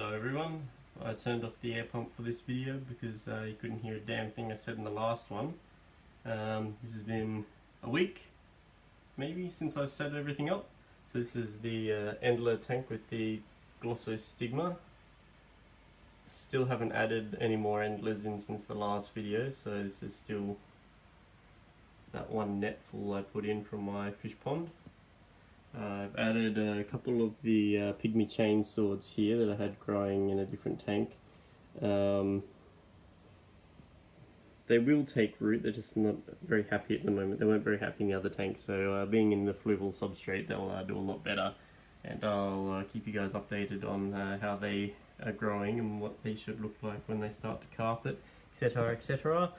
Hello everyone, I turned off the air pump for this video because you couldn't hear a damn thing I said in the last one. This has been a week, maybe, since I've set everything up. So this is the Endler tank with the glossostigma. Still haven't added any more Endlers in since the last video, so this is still that one net full I put in from my fish pond. I've added a couple of the Pygmy chain swords here that I had growing in a different tank. They will take root, they're just not very happy at the moment. They weren't very happy in the other tank, so being in the fluval substrate, they'll do a lot better. And I'll keep you guys updated on how they are growing and what they should look like when they start to carpet, etc, etc.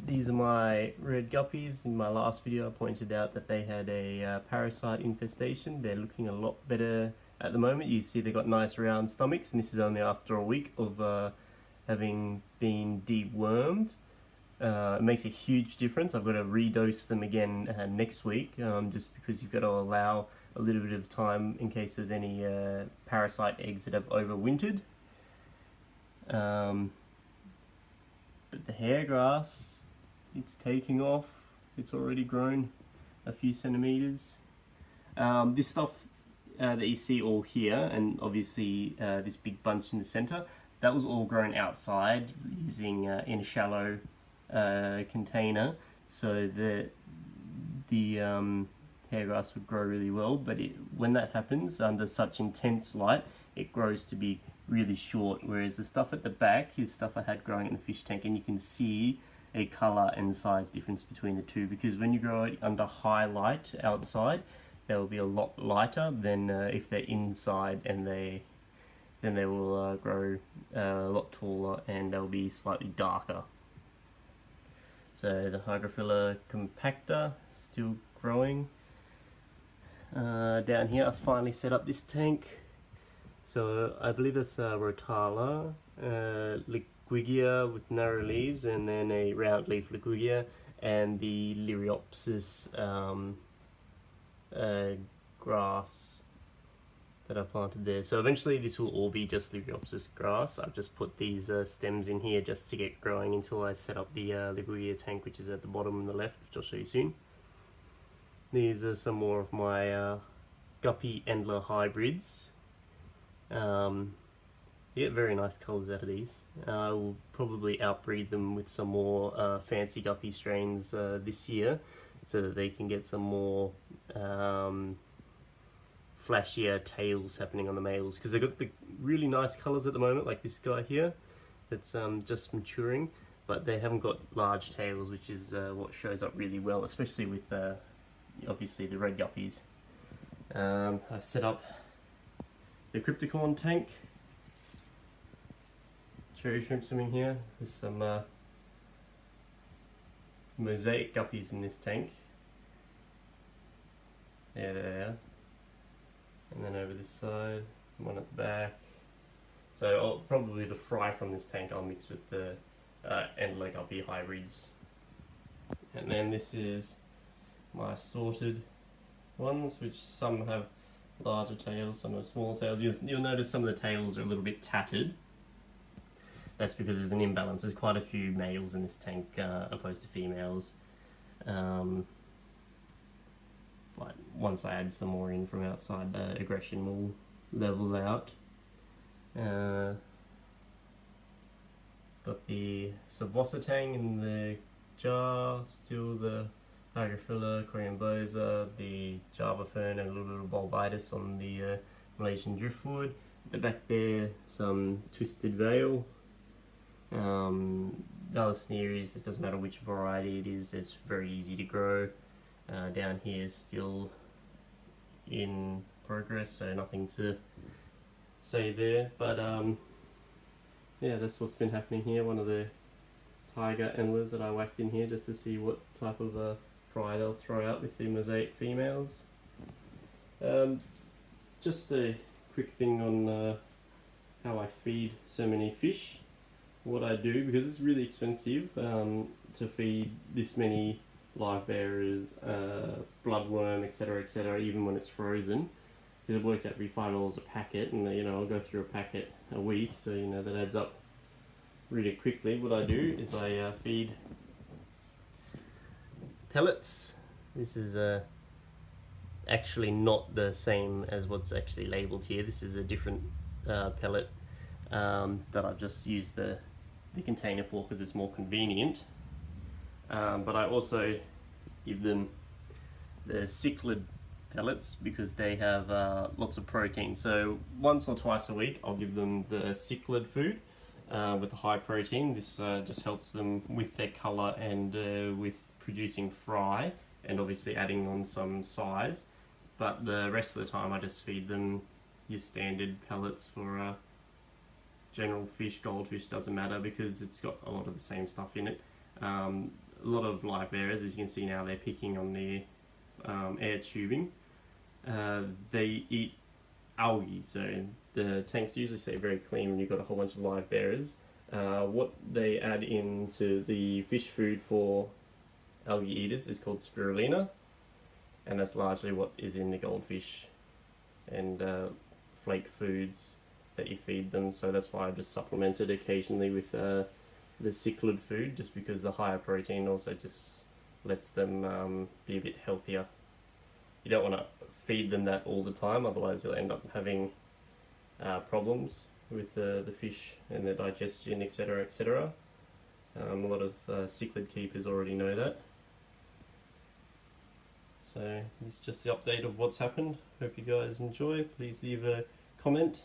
These are my red guppies. In my last video I pointed out that they had a parasite infestation. They're looking a lot better at the moment. You see they've got nice round stomachs, and this is only after a week of having been dewormed. It makes a huge difference. I've got to redose them again next week, just because you've got to allow a little bit of time in case there's any parasite eggs that have overwintered. But the hair grass, it's taking off. It's already grown a few centimeters. This stuff that you see all here, and obviously this big bunch in the center, that was all grown outside using in a shallow container, so that the hair grass would grow really well. But when that happens under such intense light, it grows to be really short, whereas the stuff at the back is stuff I had growing in the fish tank, and you can see a color and size difference between the two, because when you grow it under high light outside, they'll be a lot lighter than if they're inside, and then they will grow a lot taller and they'll be slightly darker. So the Hygrophila compacta still growing. Down here I finally set up this tank. So I believe that's Rotala, Liguigia with narrow leaves, and then a round leaf Liguigia, and the Liriopsis grass that I planted there. So eventually this will all be just Liriopsis grass. I've just put these stems in here just to get growing until I set up the Liguigia tank, which is at the bottom on the left, which I'll show you soon. These are some more of my Guppy Endler hybrids. You get very nice colours out of these. I will probably outbreed them with some more fancy Guppy strains this year, so that they can get some more flashier tails happening on the males, because they've got the really nice colours at the moment, like this guy here that's just maturing, but they haven't got large tails, which is what shows up really well, especially with obviously the red guppies. I set up the Cryptocorn tank. Cherry shrimp swimming here. There's some mosaic guppies in this tank. There they are. And then over this side, one at the back. So probably the fry from this tank I'll mix with the Endler Guppy hybrids. And then this is my sorted ones, which some have larger tails, some have small tails. You'll notice some of the tails are a little bit tattered. That's because there's an imbalance. There's quite a few males in this tank opposed to females. But once I add some more in from outside, the aggression will level out. Got the Savositang in the jar, still the Hygrophila coriambosa, the Java fern, and a little bit of bulbitis on the Malaysian driftwood. At the back there, some twisted veil. The other Sneeries, it doesn't matter which variety it is, it's very easy to grow. Down here is still in progress, so nothing to say there. But yeah, that's what's been happening here. One of the tiger endlers that I whacked in here just to see what type of fry they'll throw out with the mosaic females. Just a quick thing on how I feed so many fish. What I do, because it's really expensive to feed this many live bearers, bloodworm, etc, etc, even when it's frozen. because it works out to be $5 a packet, and you know, I'll go through a packet a week, so you know that adds up really quickly. What I do is I feed pellets. This is actually not the same as what's actually labelled here. This is a different pellet that I've just used the container for because it's more convenient. But I also give them the cichlid pellets because they have lots of protein. So once or twice a week I'll give them the cichlid food with the high protein. This just helps them with their colour and with producing fry, and obviously adding on some size. But the rest of the time I just feed them your standard pellets for general fish, goldfish, doesn't matter because it's got a lot of the same stuff in it. A lot of live bearers, as you can see now, they're picking on their air tubing. They eat algae, so the tanks usually stay very clean when you've got a whole bunch of live bearers. What they add into the fish food for algae eaters is called spirulina, and that's largely what is in the goldfish and flake foods that you feed them. So that's why I just supplement it occasionally with the cichlid food, just because the higher protein also just lets them be a bit healthier. You don't want to feed them that all the time, otherwise you'll end up having problems with the fish and their digestion, etc, etc. A lot of cichlid keepers already know that. So this is just the update of what's happened. Hope you guys enjoy. Please leave a comment